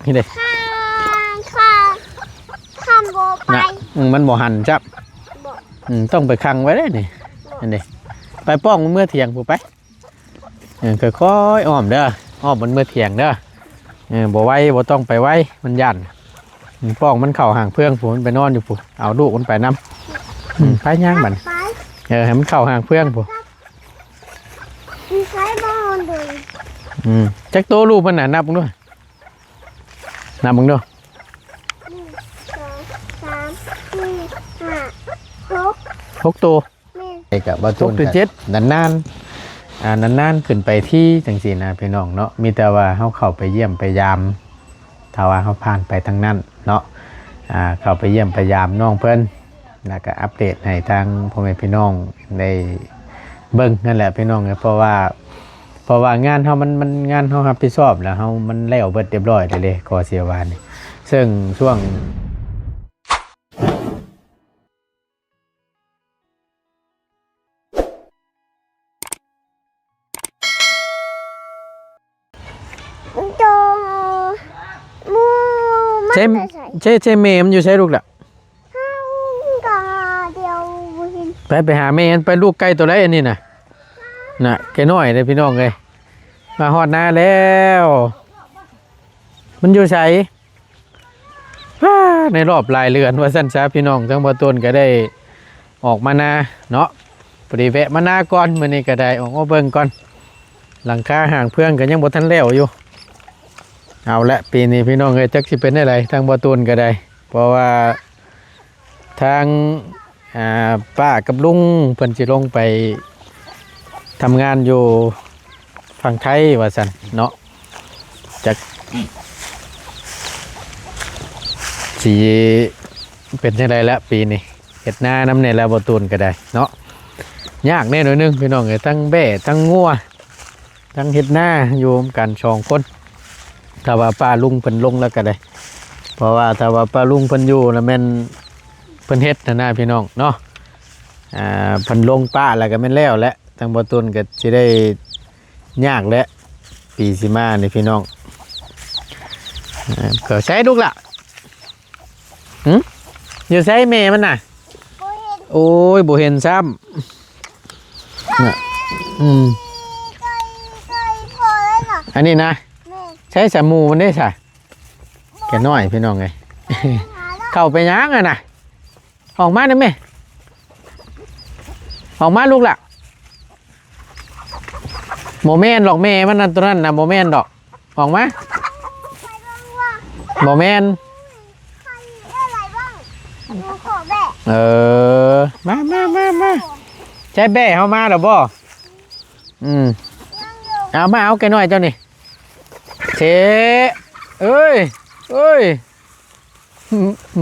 นี่เด้ข้ามโบไปมันบ่หันจับต้องไปคังไว้ได้นี่อันนี้ไปป้องเมื่อเที่ยงผู้ไปค่อยๆอ้อมเด้ออ้อมมันเมื่อเที่ยงเด้อบ่ไว้บ่ต้องไปไว้มันยันป้องมันเข่าห่างเพื่องผู้มันไปนอนอยู่ผู้เอาลูกมันไปน้ำไปย่างมันให้มันเข่าห่างเพื่องผู้ใช้บอลเลยจักโตลูกมันน่ะนับมึงด้วยนับมึงด้วย6 ตัวกับบาตูน7นานขึ้นไปที่จังสีนะพี่น้องเนาะมีแต่ว่าเขาเข้าไปเยี่ยมไปยามถ้าว่าเขาผ่านไปทางนั้นเนาะเข้าไปเยี่ยมไปยามน้องเพิ่นแล้วก็อัปเดตให้ทางพ่อแม่พี่น้องได้เบิ่งนั่นแหละพี่น้องเพราะว่างานเขามันงานเขารับผิดชอบแล้วเขามันแล้วเบิดเรียบร้อยเลยขอเสียวานซึ่งช่วงใช่เมย์มันอยู่ใช่ลูกล่ะไปหาเมย์ไปลูกไก่ตัวไรอันนี้น่ะแกน้อยเลยพี่น้องเลยมาฮอดหน้าแล้วมันอยู่ใส่ในรอบลายเรือนว่าสั้นซะพี่น้องทั้งบ่ต้นก็ได้ออกมานาเนาะพอดีแวะมานาก่อนมื้อนี้ก็ได้ออกมาเบิ่งก่อนหลังคาห่างเพื่อนก็ยังบ่ทันแล้วอยู่เอาละปีนี้พี่น้องเอ้ยจักสิเป็นอะไรทางบ่ตูนก็ได้เพราะว่าทางป้ากับลุงเพิ่นสิลงไปทำงานอยู่ฝั่งไทยว่าซั่นเนาะจักสิเป็นจังได๋ละปีนี้เฮ็ดนาน้ำแน่แล้วบ่ตูนก็ได้เนาะยากแน่หน่อยนึงพี่น้องเอ้ยทั้งแบ่ทั้งงัวทั้งเฮ็ดนาอยู่กัน2 คนถ้าว่าป้าลุงเพิ่นลงแล้วก็ได้เพราะว่าถ้าว่าป้าลุงเพิ่นอยู่แล้วแม่นเพิ่นเฮ็ดนะพี่น้องเนาะเพิ่นลงป้าแล้วก็แม่นแล้วแหละทางบ่ต้นก็สิได้ยากแล้วปีสิมานี่พี่น้องก็ใช้ลูกล่ะอยู่ใช้แม่มันน่ะโอ้ยบ่เห็นซ้ำอันนี้นะใช้สามูมันได้ใช่แกน้อยพี่น้องไงเข้าไปย่างอ่ะนะออกมาได้ไหมออกมาลูกล่ะโมเมนต์หรอกแม่มันนั่นตัวนั้นนะโมเมนต์ดอกออกมาโมเมนต์มาใช้แบ่เข้ามาหรอบ่เอาแกน้อยเจ้านี่เชเอ้ย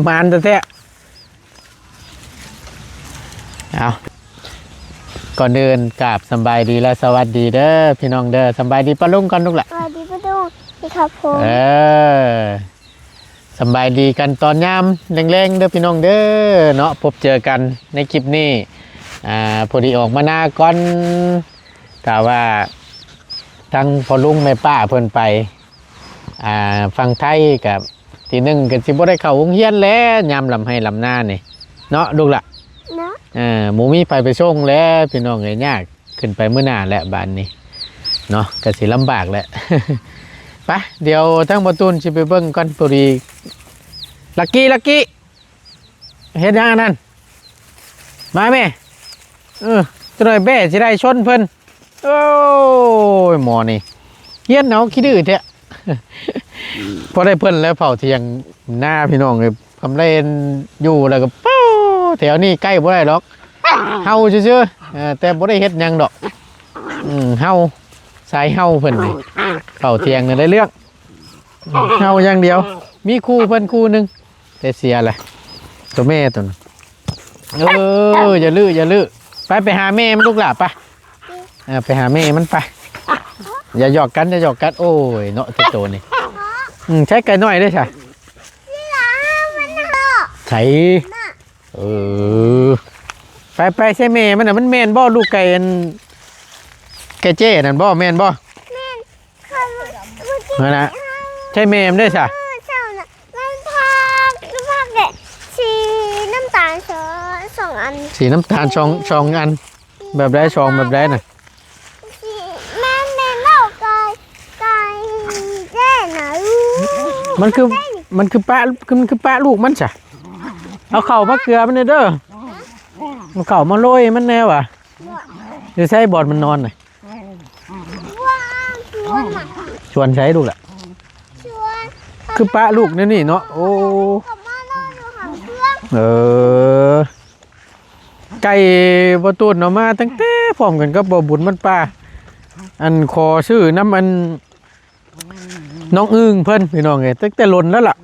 มันแท้เอาก่อนเดินกราบสบายดีและสวัสดีเด้อพี่น้องเด้อสบายดีป้าลุงกันลูกแหละสวัสดีป้าลุงพี่ครับผมสบายดีกันตอนยามแรงๆเด้อพี่น้องเด้อเนาะพบเจอกันในคลิปนี้พอดีออกมาหน้าก่อนแต่ว่าทั้งพอลุงแม่ป้าเพิ่นไปฟังไทยกับทีหนึ่งกันสิบ่ได้เข้าโรงเรียนแล้วยามลำให้ลำหน้านี่เนาะลูกล่ะเนาะหมูมีไปส่งแล้วพี่น้องเอ้ยยากขึ้นไปมื้อหน้าแหละบ้านนี้เนาะก็สิลำบากแหละ ไปเดี๋ยวทั้งบ่ตูนสิไปเบิ่งก่อนพอดีลักกี้เฮ็ดยังอันนั้นมาแม่จะหน่อยแบ่สิได้ชนเพิ่นโอ้ยหมอนี่เฮียนเนาะขี้ดื้อแท้พอได้เพิ่นแล้วเผาเที่ยงหน้าพี่น้องเลยคำเล่นอยู่แล้วก็เป้าแถวนี้ใกล้บ่ได้หรอกเฮาซื่อๆแต่บ่ได้เฮ็ดหยังดอกเฮาสายเฮาเพิ่นนี่เผาเที่ยงนี่ได้เรื่องเฮาอย่างเดียวมีคู่เพิ่นคู่นึงแต่เสียแหละตัวแม่ตัวนั้นอย่าลื้อไปหาแม่มันลูกหล่ะไปไปหาแม่มันไปอย่าหยอกกันโอ้ยเนาะโตนี่ใช้ไก่น้อยได้ใช่ใช่ไปใช่แม่มันน่ะมันแม่นบ่ลูกไก่ไก่เจ้นั่นบ่แม่นบ่นั่นนะใช่แม่มันได้ใช่ สีน้ำตาลช่องอันแบบได้ช่องแบบได้น่ะ แม่เล่าไก่แจ้น่ะลูก มันคือปลาลูกมันจ้ะเอาเข่ามาเกลือมันเด้อเอาเข่ามาโรยมันแน่ว่ะเดี๋ยวใช้บอดมันนอนหน่อย ว้าวชวนน่ะชวนใช้ดูแหละ ชวน คือปลาลูกนี่เนาะโอ้ กลับมานอนอยู่ห่างเครื่อง ไก่บ่ตูนออกมาตั้งแต่พร้อมกันกับบ่บุญมันปลาอันคอชื่อน้ำอันน้องอึ้งเพิ่นพี่น้องไงตั้งแต่หล่นแล้วล่ะ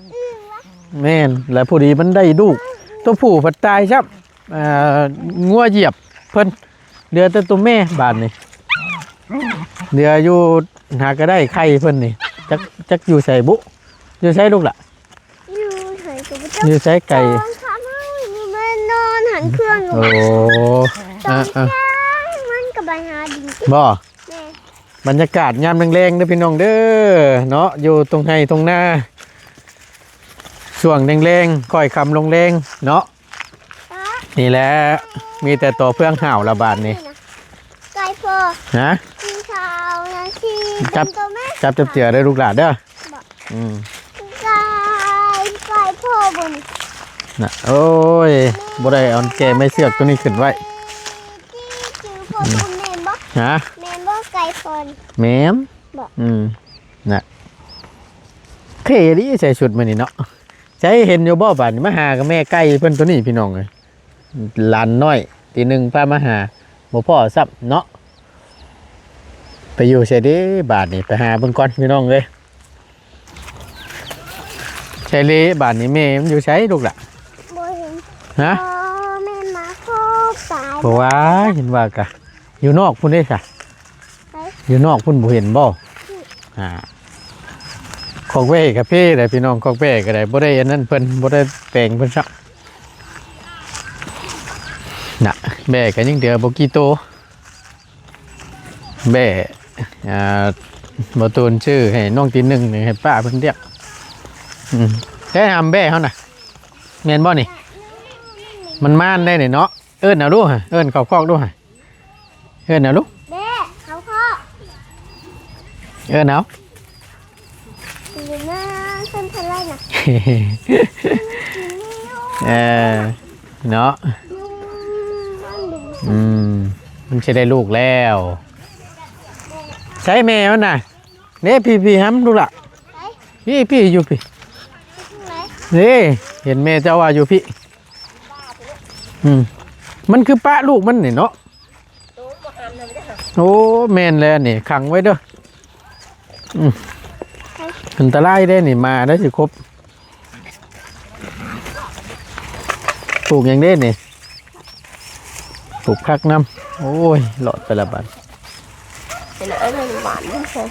แม่นแล้วพอดีมันได้ลูกตัวผู้ผัดตายครับงัวเหยียบเพิ่นเดือแต่ตัวแม่บาดนี่เดืออยู่หาก็ได้ไข่เพิ่นนี่จักอยู่ใส่บุอยู่ใส่ลูกล่ะ อยู่เฉยกับ อยู่ใส่ไก่ ตอนทำให้อยู่แม่นอนหันเครื่องอยู่ โอ้ ตอ อ่ะ นเช้ามันกับไปหาดิน บ่ แม่ บรรยากาศยามแรงๆเด้อพี่น้องเด้อเนาะอยู่ตรงไห้ตรงหน้าช่วงแรงๆค่อยคำลงแรงเนาะ ตา นี่แหละมีแต่ตัวเพื่องห่าวระบาดนี่ ไก่พอ นะ กินข้าวนะที่ จับ ตัวแม่ จับเจือได้ลูกหลานเด้ออืม ไก่พ่อบน น่ะโอ้ยบ่ได้เอาแกไม่เสือกตัวนี้ขึ้นไว้ ที่จือพ่อคุณแม่บอก ฮะ แม่บอกไก่พอน แม่ม บอก น่ะเคดีใส่ชุดมานี่เนาะใช้เห็นอยู่บ่บาดนี่มาหากับแม่ไก่เพิ่นตัวนี้พี่น้องเอ้ยหลานน้อยตีหนึ่งป้ามาหาบ่พ่อซับเนาะไปอยู่ใช่เด้บาดนี่ไปหาเบิ่งก่อนพี่น้องเอ้ยใช่เลยบาดนี่แม่มันอยู่ใช้ลูกล่ะ บ่เห็น ฮะ พ่อแม่มาโคบตาย บอกว่าเห็นว่ากะอยู่นอกพุ่นได้ค่ะ ไป อยู่นอกพุ่นบ่เห็นบ่อ่าคอกเว่กับพี่ได้พี่น้องคอกเว่ก็ได้บ่ได้อันนั้นเพิ่นบ่ได้แปลงเพิ่นซักน่ะแม่ก็ยังเดือบ่กี่โตแม่อ่าบ่ตูนชื่อให้น้องตีหนึ่งนี่ให้ป้าเพิ่นเรียกได้ทำแม่เฮาน่ะแม่นบ่นี่มันม่านได้นี่เนาะเอิ้นเอาดูฮะเอิ้นเข้าคอกดูฮะเอิ้นเอาลูก แม่เขาพ่อ เอิ้นเอา อยู่หน้าเส้นทะเลน่ะ เออเนาะ ยุ่งมันดู มันจะได้ลูกแล้วใช้แมวน่ะเนี่ยพี่ห้ำดูละ ไป พี่อยู่พี่ ไหน นี่เห็นแม่เจ้าว่าอยู่พี่มันคือป้าลูกมันนี่เนาะโอ้แม่นแล้วนี่ขังไว้เด้ออันตรายได้นี่มาได้สิครบปลูกอย่างเด่นนี่ปลูกคักน้ำโอ้ยหลอดไปละบัด เป็นอะไรหวานไม่ใช่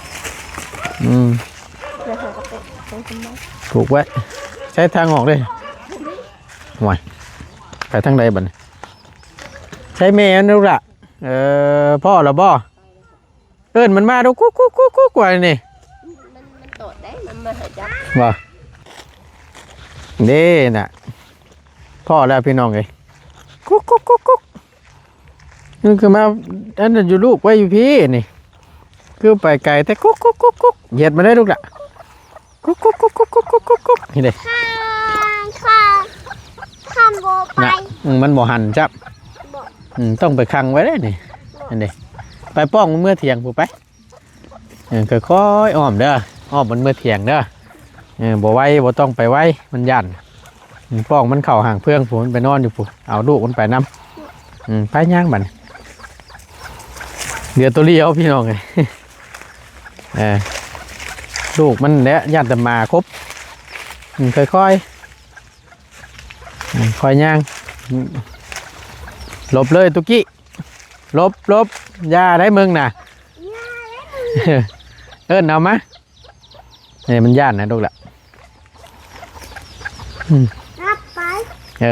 เดี๋ยวเขาก็เป็นคนบ้า ปลูกไว้ใช้ทางออกเลยห่วยไปทางใดบัดนี้ใช้แม่นดูละพ่อหรอบ่เอิ้นมันมาดูกุ๊กกว่านี่ มันโดดได้มันมาหาจับ ว่าเด้น่ะพ่อแล้วพี่น้องเอ้ยกุ๊กนี่คือมาอันนั้นอยู่ลูกไว้อยู่พี่นี่คือไปไกลแต่กุ๊กเหยียดมาได้ลูกละกุ๊กนี่เด้ ข้ามโบไป น่ะมันบ่หันจับ บอก ต้องไปคังไว้ได้นี่อันนี้ไปป้องมันเมื่อเที่ยงผู้ไปค่อยๆอ้อมเด้ออ้อมมันเมื่อเที่ยงเด้อบ่ไว้บ่ต้องไปไว้มันยันป้องมันเข่าห่างเพื่องผู้มันไปนอนอยู่ผู้เอาลูกมันไปน้ำไปย่างบัดเดี๋ยวตัวเลี้ยวพี่น้องไงลูกมันเนี่ยยันแต่มาครบค่อยๆค่อยย่างหลบเลยตุกี้หลบยาได้มึงน่ะ เอิ้นเอามาเนี่ยมันย่านนะลูกละ รับไป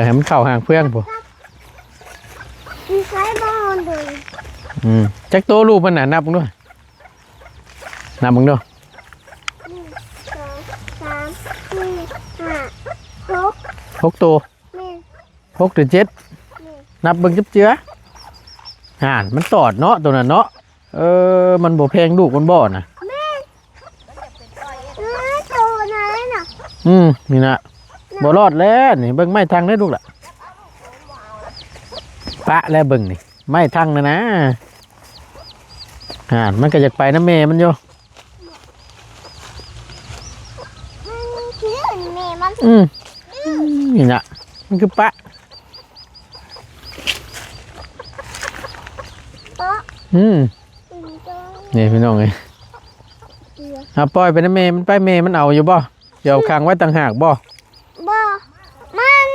ให้มันเข้าห่างเพื่อนผู้ มีใช้บอลด้วย จักโตลูกมันน่ะนับมึงด้วยนับมึงด้วย 1 2 3 4 5 6 6 ตัว แม่ 6 หรือ 7 แม่ นับเบิ่งจับเจือห่านมันตอดเนาะตัวนั้นเนาะมันบ่แพงลูกมันบ่น่ะ แม่โตนะน่ะ นี่นะบ่รอดแล้วนี่เบิ่งไม้ทางได้ลูกล่ะปะแล้วเบิ่งนี่ไม้ทางนะห่านมันก็อยากไปน้ำแม่มันอยู่ คิดถึงแม่มัน นี่นะมันคือปะ โต๊ะ นี่พี่น้องไงปล่อยไปนะเมย์มันไปเมย์มันเอาอยู่บ่เดี๋ยวค้างไว้ต่างหากบ่ บ่มัน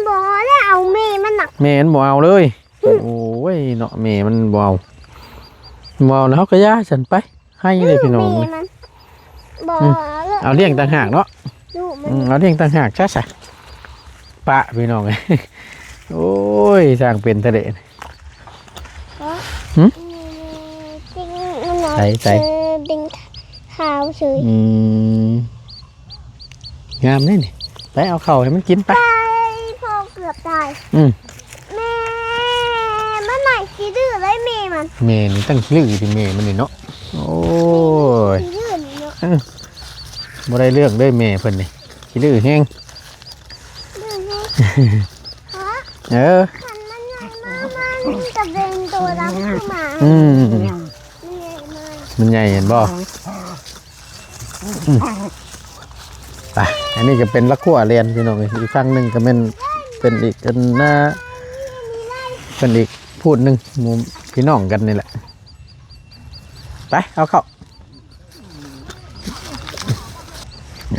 บ่ได้เอาแม่มันหนัก เมย์มันบ่เอาเลยโอ้ยเนาะเมย์มันบ่เอาแล้วเขาก็ย่าฉันไปให้เลยพี่น้อง แม่มันบ่ เอาเลี้ยงต่างหากเนาะ ลูกมัน เอาเลี้ยงต่างหากซะปะพี่น้องไงโอ้ยสร้างเป็นทะเล จริงมันดิงขาวเฉย งามนี่ไปเอาเข่าให้มันกินไป ตายพ่อเกือบตายแม่มันไหนขี้ดื้อเลยแม่มัน เมย์นี่ตั้งชื่อที่เมย์มันนี่เนาะโอ้ย ขี้ดื้อเนาะ บ่ได้เรื่องด้วยเมย์เพิ่นนี่ขี้ดื้อแฮง ดื้อแน่ฮะ มันใหญ่มากมันจะเป็นตัวดำขึ้นมามันใหญ่เห็นบ่ไปอันนี้ก็เป็นลักขั่วเรียนพี่น้องอีกฝั่งหนึ่งก็เป็นอีกอันน่าเป็นอีกพูดหนึ่งมุมพี่น้องกันนี่แหละไปเอาเข้า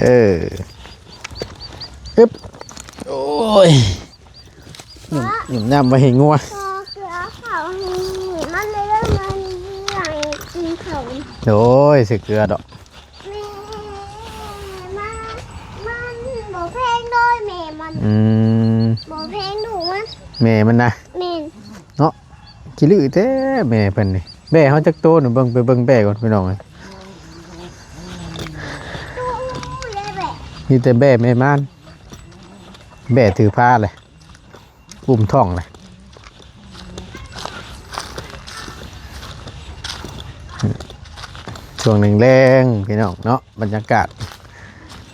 อึ๊บโอ้ยหยุ่มน้ำมาให้งัว พอเกลือเขามันเลยเริ่มมันใหญ่กินเขา โอ้ยสึกเกลือดอก แม่มันบอกเพลงด้วยแม่มันบอกเพลงดูมัน แม่มันนะ แม่ เนาะขี้ลือแท้แม่เพิ่นนี่แม่เขาจักโตหนูเบิ่งไปเบิ่งแม่ก่อนพี่น้อง ดูเลยแบบ มีแต่แม่แม่ม่านแม่ถือผ้าเลยอุ้มท้องเลยช่วงหนึ่งแรงพี่น้องเนาะบรรยากาศ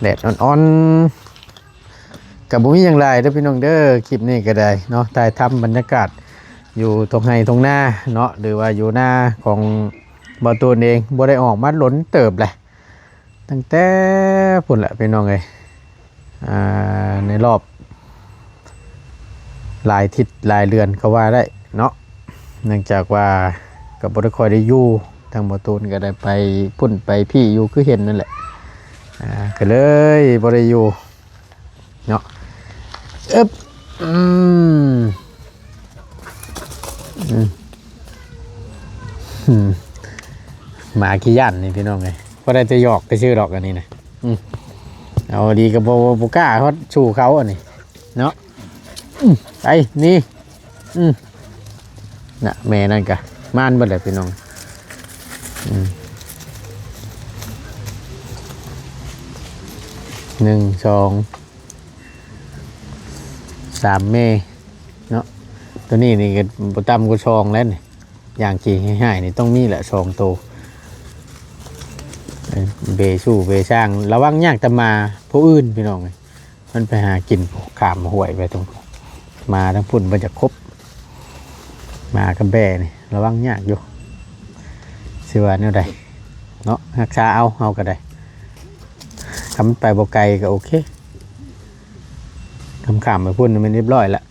แดดอ่อนๆกับบุ้มีอย่างไรเด้อพี่น้องเด้อคลิปนี้ก็ได้เนาะถ่ายทำบรรยากาศอยู่ตรงไห้ตรงหน้าเนาะหรือว่าอยู่หน้าของบ่ตัวเองบ่ได้ออกมาหล้นเติบเลยตั้งแต่พุ่นแหละพี่น้องเอ้ยในรอบหลายทิศหลายเรือนก็ว่าได้เนาะเนื่องจากว่ากับบริคอยได้อยู่ทางบ่ตูนก็ได้ไปพุ่นไปพี่อยู่คือเห็นนั่นแหละก็เลยบ่ได้อยู่เนาะหมาขี้ยันนี่พี่น้องไงก็ได้จะหยอกจะชื่อดอกอันนี้นะเอาดีกับโบก้าเขาชูเขาอันนี้เนาะไปนี่น่ะแม่นั่นกะม่านบ่ได้พี่น้อง1 2 3เมเนาะตัวนี้นี่ก็บ่ต่ำกว่าชองแล้วนี่อย่างจริงง่ายๆนี่ต้องมีแหละชองโตเบสู้เบช่างระวังยากแต่มาผู้อื่นพี่น้องเลยมันไปหากินขามห่วยไปตรงมาทั้งพุ่นมันจะครบมากับแบ่นี่ระวังยากอยู่เสือเนี่ยใดเนาะรักษาเอาก็ได้ทำไปบกไกลก็โอเคทำขามไปพุ่นมันเรียบร้อยแล้ว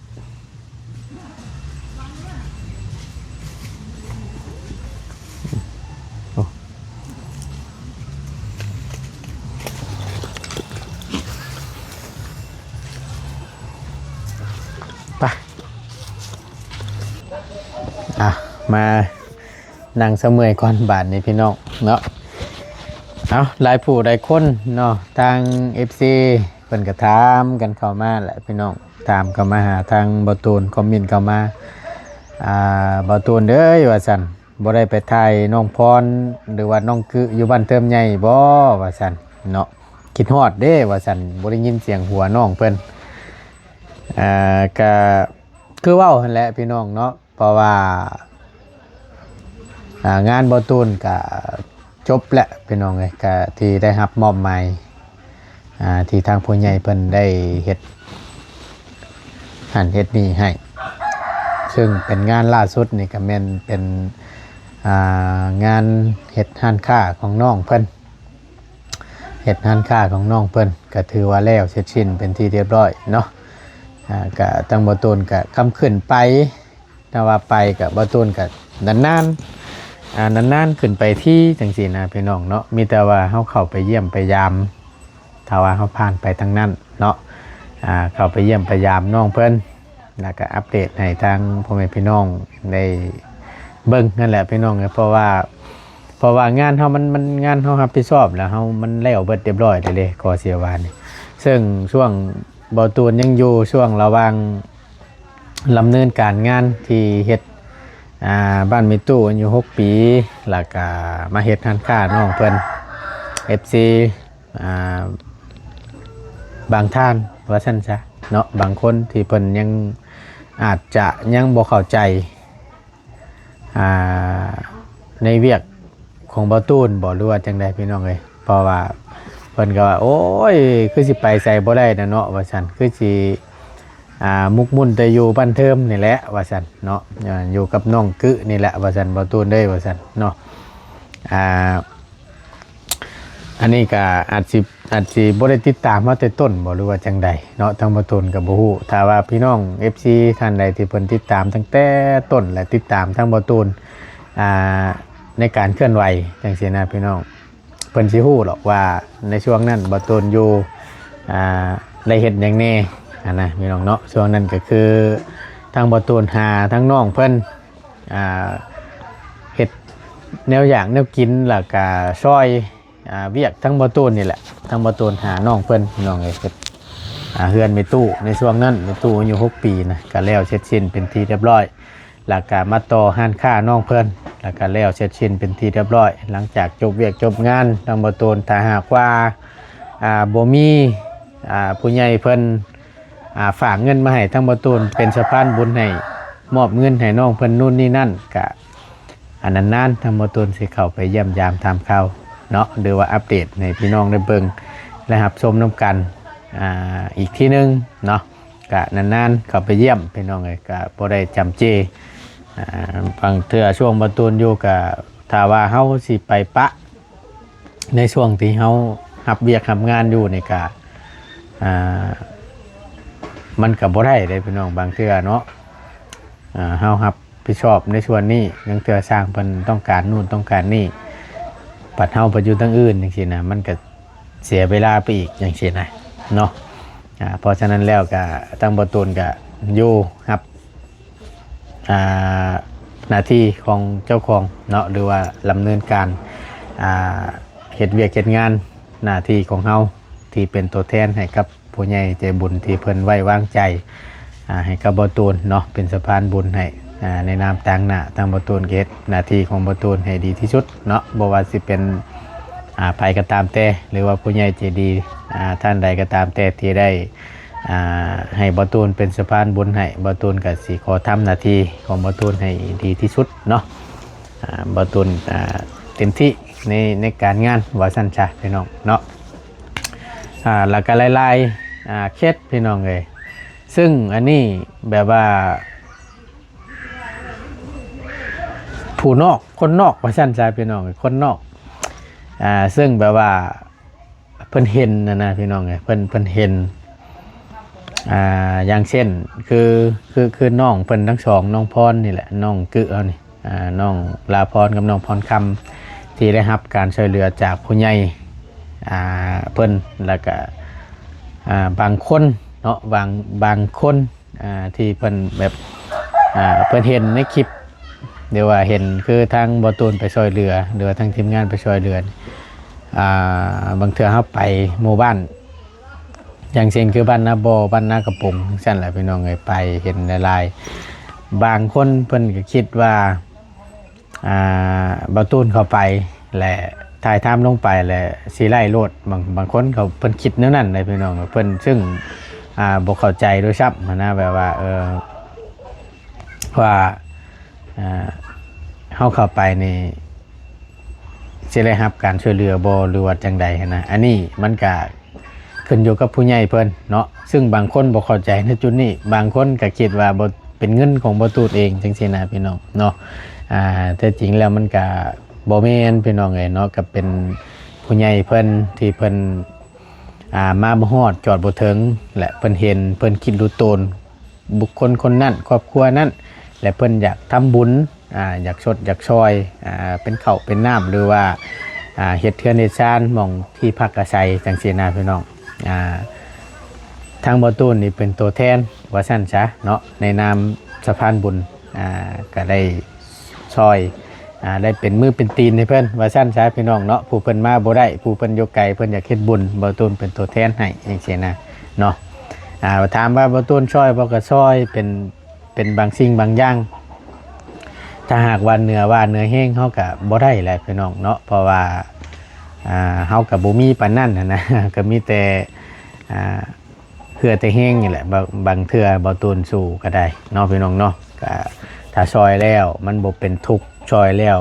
มานั่งเสมอก่อนบาทนี่พี่น้องเนาะเอาหลายผู้หลายคนเนาะทาง FC เพิ่นก็ถามกันเข้ามาแหละพี่น้องถามเข้ามาหาทางบ่ตูนคอมเมนต์เข้ามาบ่ตูนเด้อว่าซั่นบ่ได้ไปถ่ายน้องพรหรือว่าน้องคืออยู่บ้านเติมใหญ่บ่ว่าซั่นเนาะคิดฮอดเด้ว่าซั่นบ่ได้ยินเสียงหัวน้องเพิ่นก็ คือเว้าหั่นแหละพี่น้องเนาะเพราะว่างานบ่ตูนก็จบแล้วพี่น้องเอ้ยก็ที่ได้รับมอบหมายที่ทางผู้ใหญ่เพิ่นได้เฮ็ดหันเฮ็ดนี่ให้ซึ่งเป็นงานล่าสุดนี่ก็แม่นเป็นงานเฮ็ดห้านค้าของน้องเพิ่นเฮ็ดห้านค้าของน้องเพิ่นก็ถือว่าแล้วเสร็จสิ้นเป็นที่เรียบร้อยเนาะก็ตั้งบ่ตูนก็คำขึ้นไปถ้าว่าไปก็บ่ตูนก็นานๆนานๆขึ้นไปที่จังซี่นะพี่น้องเนาะมีแต่ว่าเฮาเข้าไปเยี่ยมไปยามถ้าว่าเฮาผ่านไปทางนั้นเนาะเข้าไปเยี่ยมไปยามน้องเพิ่นแล้วก็อัปเดตให้ทางพ่อแม่พี่น้องได้เบิ่งนั่นแหละพี่น้องเพราะว่างานเฮามันงานเฮารับผิดชอบแล้วเฮามันแล้วเบิดเรียบร้อยได้เลยขอเสียว่านี่ซึ่งช่วงบ่ตูนยังอยู่ช่วงระหว่างดำเนินการงานที่เฮ็ดบ้านมีตู้อายุ6 ปีแล้วก็มาเฮ็ดร้านค้าน้องเพิ่น FC บางท่านว่าซั่นซะเนาะบางคนที่เพิ่นยังอาจจะยังบ่เข้าใจในเวียกของบ่ตูนบ่รู้ว่าจังได๋พี่น้องเอ้ยเพราะว่าเพิ่นก็ว่าโอ้ยคือสิไปใส่บ่ได้นะเนาะว่าซั่นคือสิมุกมุ่นแต่อยู่บ้านเทิมนี่แหละว่าซั่นเนาะอยู่กับน้องกึนี่แหละว่าซั่นบ่ตูนเด้ว่าซั่นเนาะอันนี้ก็อาจสิบ่ได้ติดตามมาแต่ต้นบ่รู้ว่าจังใดเนาะทางบ่ตูนก็บ่ฮู้ถ้าว่าพี่น้อง FC ท่านใดที่เพิ่นติดตามตั้งแต่ต้นและติดตามทางบ่ตูนในการเคลื่อนไหวจังซี่นะพี่น้องเพิ่นสิฮู้หรอกว่าในช่วงนั้นบ่ตูนอยู่ได้เฮ็ดหยังแน่นะพี่น้องเนาะช่วงนั้นก็คือทางบ่ตูนหาทั้งน้องเพิ่นเฮ็ดแนวอย่างแนวกินแล้วก็ซอยเวียกทั้งบ่ตูนนี่แหละทั้งบ่ตูนหาน้องเพิ่นน้องเอ้ยเฮือนมีตู้ในช่วงนั้นมีตู้อายุ6 ปีนะก็แล้วเสร็จสิ้นเป็นที่เรียบร้อยแล้วก็มาต่อห้านค้าน้องเพิ่นแล้วก็แล้วเสร็จสิ้นเป็นที่เรียบร้อยหลังจากจบเวียกจบงานทั้งบ่ตูนถ้าหากว่าบ่มีผู้ใหญ่เพิ่นฝากเงินมาให้ทั้งบ่ตูนเป็นสะพานบุญให้มอบเงินให้น้องเพิ่นนู่นนี่นั่นก็อันนั้นนานทั้งบ่ตูนสิเข้าไปเยี่ยมยามทำข่าวเนาะหรือว่าอัปเดตให้พี่น้องได้เบิ่งและรับชมน้ำกันอีกที่นึงเนาะก็นานๆเข้าไปเยี่ยมพี่น้องเลยก็บ่ได้จำเจบางเทื่อช่วงบ่ตูนอยู่ก็ถ้าว่าเฮาสิไปปะในช่วงที่เฮารับเวียกรับงานอยู่นี่ก็มันก็บ่ได้เลยพี่น้องบางเทื่อเนาะเฮารับผิดชอบในส่วนนี้ยังเทื่อสร้างเพิ่นต้องการนู่นต้องการนี่ปัดเฮาไปอยู่ทั้งอื่นจังซี่นะมันก็เสียเวลาไปอีกจังซี่นะเนาะเพราะฉะนั้นแล้วก็ตั้งบ่ตูนก็อยู่ครับหน้าที่ของเจ้าของเนาะหรือว่าดำเนินการเฮ็ดเวียกเฮ็ดงานหน้าที่ของเฮาที่เป็นตัวแทนให้กับผู้ใหญ่ใจบุญที่เพิ่นไว้วางใจให้กับบ่ตูนเนาะเป็นสะพานบุญให้ในนามต่างหน้าตั้งบ่ตูนเฮ็ดหน้าที่ของบ่ตูนให้ดีที่สุดเนาะบ่ว่าสิเป็นไปก็ตามแต่หรือว่าผู้ใหญ่ใจดีท่านใดก็ตามแต่ที่ได้ให้บ่ตูนเป็นสะพานบุญให้บ่ตูนก็สิขอทำหน้าที่ของบ่ตูนให้ดีที่สุดเนาะบ่ตูนเต็มที่ในการงานว่าซั่นซะพี่น้องเนาะแล้วก็หลายๆเคสพี่น้องเอ้ยซึ่งอันนี้แบบว่าผู้นอกคนนอกว่าซั่นซะพี่น้องคนนอกซึ่งแบบว่าเพิ่นเห็นนะพี่น้องไงเพิ่นเห็นอย่างเช่นคือน้องเพิ่นทั้งสองน้องพรนี่แหละน้องกึเอานี่น้องลาพรกับน้องพรคำที่ได้รับการช่วยเหลือจากผู้ใหญ่เพิ่นแล้วก็บางคนเนาะบางคนที่เพิ่นแบบเพิ่นเห็นในคลิปเดี๋ยวว่าเห็นคือทางบ่ตูนไปช่วยเหลือหรือว่าทางทีมงานไปช่วยเหลือบางเทื่อเฮาไปหมู่บ้านอย่างเช่นคือบ้านนาบ่อบ้านนากระปงซั่นแหละพี่น้องเอ้ยไปเห็นหลายๆบางคนเพิ่นก็คิดว่าบ่ตูนเข้าไปและถ่ายทำลงไปและสิไล่โลดบางคนเขาเพิ่นคิดแนวนั้นเลยพี่น้องเพิ่นซึ่งบ่เข้าใจโดยซ้ำนะแบบว่า ว่าเฮาเข้าไปนี่สิได้รับการช่วยเหลือบ่หรือว่าจังใดหั้นนะอันนี้มันก็ขึ้นอยู่กับผู้ใหญ่เพิ่นเนาะซึ่งบางคนบ่เข้าใจในจุดนี้บางคนก็คิดว่าบ่เป็นเงินของบ่ตูดเองจังซี่นะพี่น้องเนาะแต่จริงแล้วมันก็บ่แม่นพี่น้องเอ้ยเนาะก็เป็นผู้ใหญ่เพิ่นที่เพิ่นมาบ่ฮอดจอดบ่ถึงและเพิ่นเห็นเพิ่นคิดรู้ตนบุคคลคนนั้นครอบครัวนั้นและเพิ่นอยากทำบุญอยากชดอยากช่วยเป็นข้าวเป็นน้ำหรือว่าเฮ็ดเทือนเฮ็ดชานหม่องที่พักอาศัยจังซี่นะพี่น้องทางบ่ตูนนี่เป็นตัวแทนว่าซั่นซะเนาะในนามสะพานบุญก็ได้ช่วยได้เป็นมือเป็นตีนให้เพิ่นว่าซั่นซะพี่น้องเนาะผู้เพิ่นมาบ่ได้ผู้เพิ่นอยู่ไกลเพิ่นอยากเฮ็ดบุญบ่ตูนเป็นตัวแทนให้จังซี่นะเนาะถามว่าบ่ตูนช่วยบ่ก็ช่วยเป็นบางสิ่งบางอย่างถ้าหากว่าเนื้อแห้งเฮาก็บ่ได้แหละพี่น้องเนาะเพราะว่าเฮาก็บ่มีปานนั้นนะ ก็มีแต่เพื่อแต่แห้งนี่แหละบางเทื่อบ่ตูนสู้ก็ได้เนาะพี่น้องเนาะก็ถ้าซอยแล้วมันบ่เป็นทุกข์ซอยแล้ว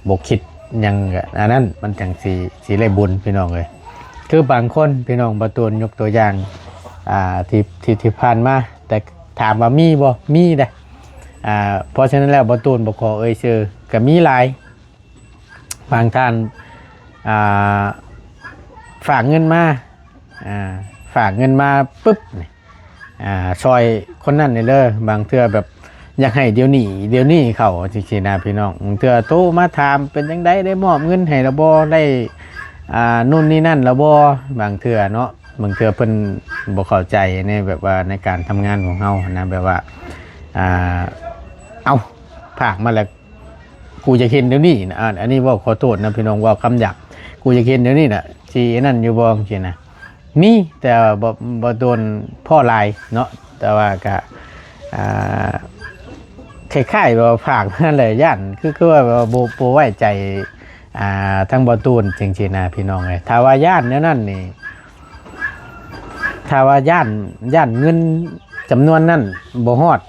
บ่คิดหยังอันนั้นมันจังสิได้บุญพี่น้องเอ้ยคือบางคนพี่น้องบ่ตูนยกตัวอย่างที่ผ่านมาแต่ถามว่ามีบ่มีเด้เพราะฉะนั้นแล้วบ่ตูนบ่ขอเอ่ยชื่อก็มีหลายบางท่านฝากเงินมาปุ๊บซอยคนนั้นนี่เลยบางเทื่อแบบอยากให้เดี๋ยวนี้เขาจริงๆนะพี่น้องบางเทื่อโทรมาถามเป็นจังได๋ได้มอบเงินให้ละบ่ได้นู่นนี่นั่นละบ่บางเทื่อเนาะบางเทื่อเพิ่นบ่เข้าใจในแบบว่าในการทำงานของเฮานะแบบว่าเอาฝากมาแล้วกูจะเห็นเดี๋ยวนี้นะอันนี้ว่าขอโทษนะพี่น้องว่าคำหยาบกูจะเห็นเดี๋ยวนี้น่ะที่นั่นอยู่บ่จริงนะมีแต่บ่โดนพ่อลายเนาะแต่ว่าก็คล้ายๆว่าฝากนั่นแหละย่านคือว่าบ่ไว้ใจทั้งบ่ตูนจริงๆนะพี่น้องเอ้ยถ้าว่าย่านนั่นนี่ถ้าว่าย่านเงินจำนวนนั้นบ่ฮอด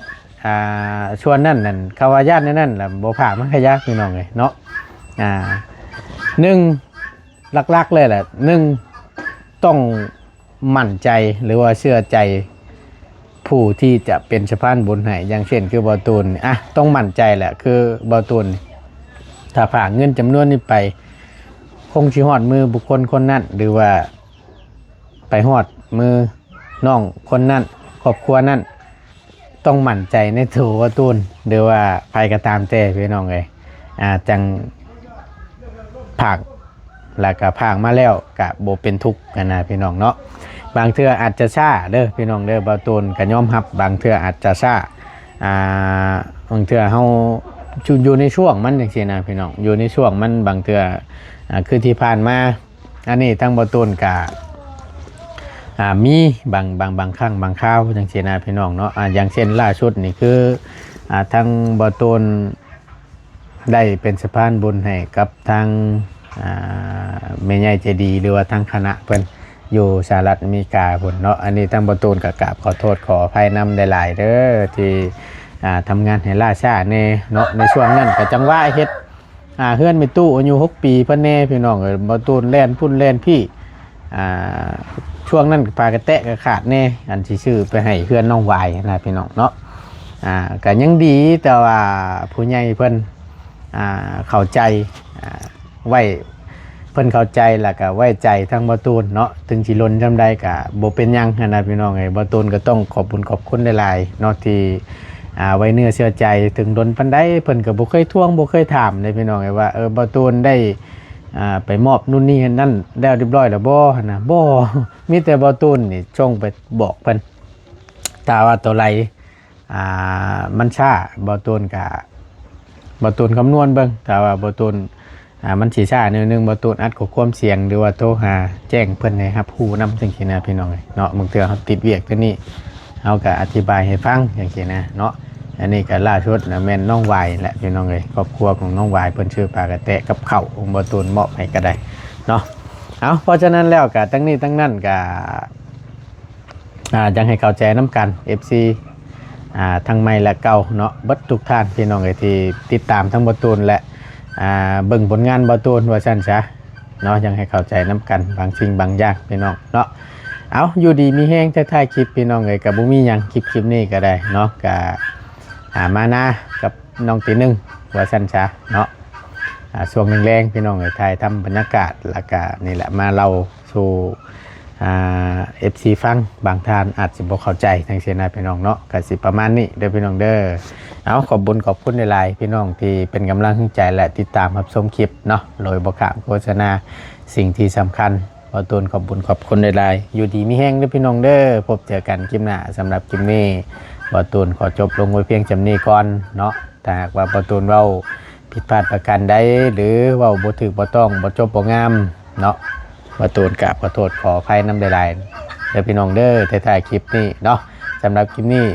ชวนนั่นเขาว่าญาตินั่นแหละบ่ผ่ามันขยะพี่น้องเลยเนาะหนึ่งหลักๆเลยแหละหนึ่งต้องมั่นใจหรือว่าเชื่อใจผู้ที่จะเป็นสะพานบุญให้อย่างเช่นคือบ่ตูนต้องมั่นใจแหละคือบ่ตูนถ้าผ่าเงินจำนวนนี้ไปคงสิฮอดมือบุคคลคนนั้นหรือว่าไปฮอดมือน้องคนนั้นครอบครัวนั้นต้องมั่นใจในตัวว่าตูนหรือว่าใครก็ตามแต่พี่น้องเลยจังผักแล้วก็ผักมาแล้วกับโบเป็นทุกข์กันนะพี่น้องเนาะบางเทื่ออาจจะช้าเด้อพี่น้องเด้อบาตูนก็ยอมรับบางเทื่ออาจจะช้าบางเทื่อเฮาอยู่ในช่วงมันจังซี่นะพี่น้องอยู่ในช่วงมันบางเทื่อคือที่ผ่านมาอันนี้ทั้งบาตูนกับมีบางครั้งบางคราวจังซี่นะพี่น้องเนาะอย่างเช่นล่าสุดนี่คือทางบ่ตูนได้เป็นสะพานบุญให้กับทางแม่ใหญ่ใจดีหรือว่าทางคณะเพิ่นอยู่สหรัฐอเมริกาพุ่นเนาะอันนี้ทางบ่ตูนก็กราบขอโทษขออภัยนำได้หลายเด้อที่ทำงานให้ล่าช้าแน่เนาะในช่วงนั้นก็จังว่าเฮ็ดเฮือนมีตู้อายุ6 ปีเพิ่นแน่พี่น้องเอ้ยบ่ตูนแล่นพุ่นแล่นพี่ช่วงนั้นปลากระแตะกระขาดแน่อันที่ชื่อไปให้เพื่อนน้องวายนะพี่น้องเนาะก็ยังดีแต่ว่าผู้ใหญ่เพิ่นเข้าใจไว้เพิ่นเข้าใจแล้วก็ไว้ใจทั้งบ่ตูนเนาะถึงสิล้นจำได้ก็บ่เป็นหยังนะพี่น้องไอ้บ่ตูนก็ต้องขอบคุณหลายๆเนาะที่ไว้เนื้อเชื่อใจถึงล้นปานใดเพิ่นก็บ่เคยทวงบ่เคยถามเลยพี่น้องไอ้ว่าบ่ตูนได้ไปมอบนู่นนี่นั่นแล้วเรียบร้อยแล้วบ่นะบ่มีแต่บ่ตูนนี่ช่งไปบอกเพิ่นถ้าว่าตัวไรมันช้าบ่ตูนกับบ่ตูนคำนวณเบิ่งถ้าว่าบ่ตูนมันสิช้านิดนึงบ่ตูนอัดข้อความเสียงหรือว่าโทรหาแจ้งเพิ่นให้รับรู้นำจังซี่นะพี่น้องเนาะบางเทื่อเฮาติดเวียกตัวนี้เฮาก็อธิบายให้ฟังจังซี่นะเนาะอันนี้ก็ล่าสุดนะแม่นน้องวายแหละพี่น้องเอ้ยครอบครัวของน้องวายเพิ่นชื่อปากระแตะกับข้าวองค์บ่ตูนมอบให้ก็ได้เนาะเพราะฉะนั้นแล้วก็ทั้งนี้ทั้งนั้นก็จังให้เข้าใจน้ำกัน FC ทั้งใหม่และเก่าเนาะเบิดทุกท่านพี่น้องเอ้ยที่ติดตามทั้งบ่ตูนและเบิ่งผลงานบ่ตูนว่าซั่นซะเนาะยังให้เข้าใจนํกันบางสิ่งบางอย่างพี่น้องเนาะเอาอยู่ดีมีแฮงท้ายๆคลิปพี่น้องเอ้ยก็บ่มีหยังคลิปนี้ก็ได้เนาะก็มานะกับน้องตีหนึ่งว่าซั่นซะเนาะช่วงแรงๆพี่น้องเอ้ยถ่ายทำบรรยากาศแล้วก็นี่แหละมาเล่าสู่FC ฟังบางท่านอาจจะบ่เข้าใจทางเสียนะพี่น้องเนาะก็สิประมาณนี้เด้อพี่น้องเด้อเอาขอบคุณหลายๆพี่น้องที่เป็นกำลังใจและติดตามรับชมคลิปเนาะโดยบ่ข้ามโฆษณาสิ่งที่สำคัญบ่ตูนขอบคุณหลายๆอยู่ดีมีแฮงเด้อพี่น้องเด้อพบเจอกันคลิปหน้าสำหรับคลิปนี้บ่ตูนขอจบลงไว้เพียงจำนี้ก่อนเนาะถ้าหากว่าบ่ตูนเว้าผิดพลาดประการใดหรือเว้าบ่ถูกบ่ต้องบ่จบบ่งามเนาะบ่ตูนกราบขอโทษขออภัยนำหลายๆเด้อพี่น้องเด้อท้ายๆคลิปนี้เนาะสำหรับคลิปนี้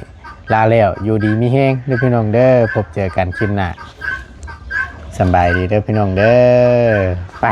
ลาแล้วอยู่ดีมีแฮงเด้อพี่น้องเด้อพบเจอกันคลิปหน้าสบายดีเด้อพี่น้องเด้อไป